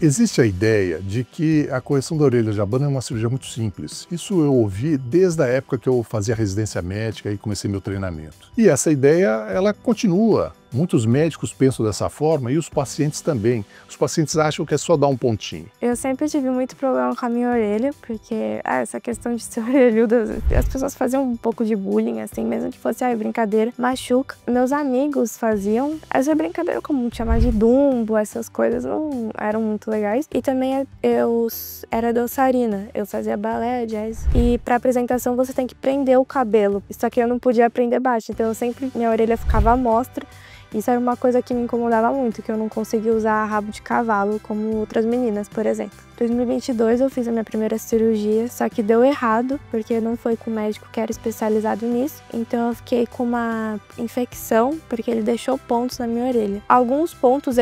Existe a ideia de que a correção da orelha de abano é uma cirurgia muito simples. Isso eu ouvi desde a época que eu fazia residência médica e comecei meu treinamento. E essa ideia, ela continua. Muitos médicos pensam dessa forma e os pacientes também. Os pacientes acham que é só dar um pontinho. Eu sempre tive muito problema com a minha orelha, porque essa questão de ser orelhuda, as pessoas faziam um pouco de bullying, assim, mesmo que fosse brincadeira, machuca. Meus amigos faziam essa brincadeira comum, chamar de Dumbo, essas coisas não eram muito legais. E também eu era dançarina, eu fazia balé, jazz. E pra apresentação você tem que prender o cabelo, só que eu não podia prender baixo, então minha orelha ficava à mostra. Isso era uma coisa que me incomodava muito, que eu não conseguia usar rabo de cavalo como outras meninas, por exemplo. Em 2022 eu fiz a minha primeira cirurgia, só que deu errado, porque não foi com o médico que era especializado nisso. Então eu fiquei com uma infecção, porque ele deixou pontos na minha orelha. Alguns pontos,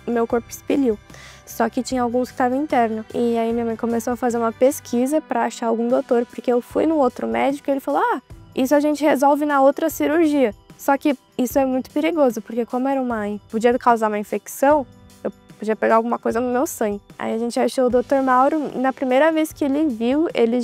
meu corpo expeliu. Só que tinha alguns que estavam internos. E aí minha mãe começou a fazer uma pesquisa para achar algum doutor, porque eu fui no outro médico e ele falou: isso a gente resolve na outra cirurgia. Só que isso é muito perigoso, porque como era podia causar uma infecção, eu podia pegar alguma coisa no meu sangue. Aí a gente achou o Dr. Mauro, na primeira vez que ele viu, ele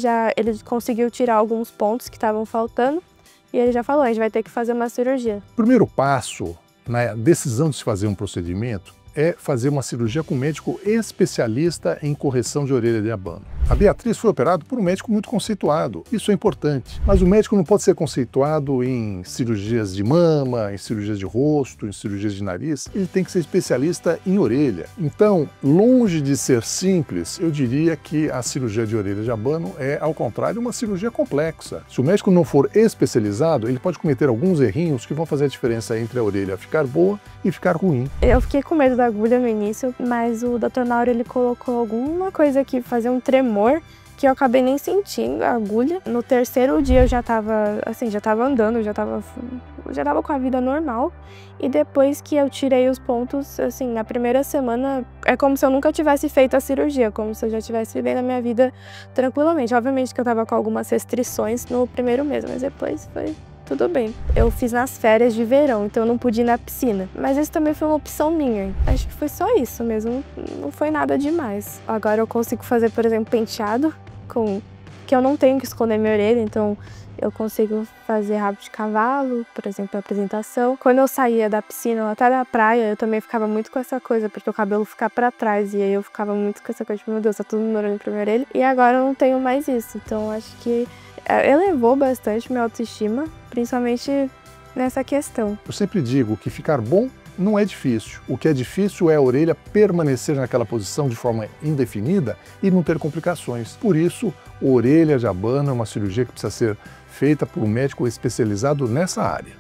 conseguiu tirar alguns pontos que estavam faltando, e ele já falou: a gente vai ter que fazer uma cirurgia. O primeiro passo na decisão de se fazer um procedimento é fazer uma cirurgia com um médico especialista em correção de orelha de abano. A Beatriz foi operada por um médico muito conceituado, isso é importante, mas o médico não pode ser conceituado em cirurgias de mama, em cirurgias de rosto, em cirurgias de nariz, ele tem que ser especialista em orelha. Então, longe de ser simples, eu diria que a cirurgia de orelha de abano é, ao contrário, uma cirurgia complexa. Se o médico não for especializado, ele pode cometer alguns errinhos que vão fazer a diferença entre a orelha ficar boa e ficar ruim. Eu fiquei com medo da agulha no início, mas o Dr. Mauro ele colocou alguma coisa que fazia um tremor, que eu acabei nem sentindo a agulha. No terceiro dia eu já tava andando, já tava com a vida normal. E depois que eu tirei os pontos, assim, na primeira semana, é como se eu nunca tivesse feito a cirurgia, como se eu já estivesse vivendo a minha vida tranquilamente. Obviamente que eu tava com algumas restrições no primeiro mês, mas depois foi tudo bem. Eu fiz nas férias de verão, então eu não pude ir na piscina. Mas isso também foi uma opção minha. Acho que foi só isso mesmo, não foi nada demais. Agora eu consigo fazer, por exemplo, penteado, que eu não tenho que esconder minha orelha, então eu consigo fazer rabo de cavalo, por exemplo, a apresentação. Quando eu saía da piscina, até da praia, eu também ficava muito com essa coisa, porque o cabelo fica pra trás, e aí eu ficava muito com essa coisa, tipo, meu Deus, tá tudo me olhando pra minha orelha. E agora eu não tenho mais isso, então acho que elevou bastante minha autoestima, principalmente nessa questão. Eu sempre digo que ficar bom não é difícil. O que é difícil é a orelha permanecer naquela posição de forma indefinida e não ter complicações. Por isso, orelha de abano é uma cirurgia que precisa ser feita por um médico especializado nessa área.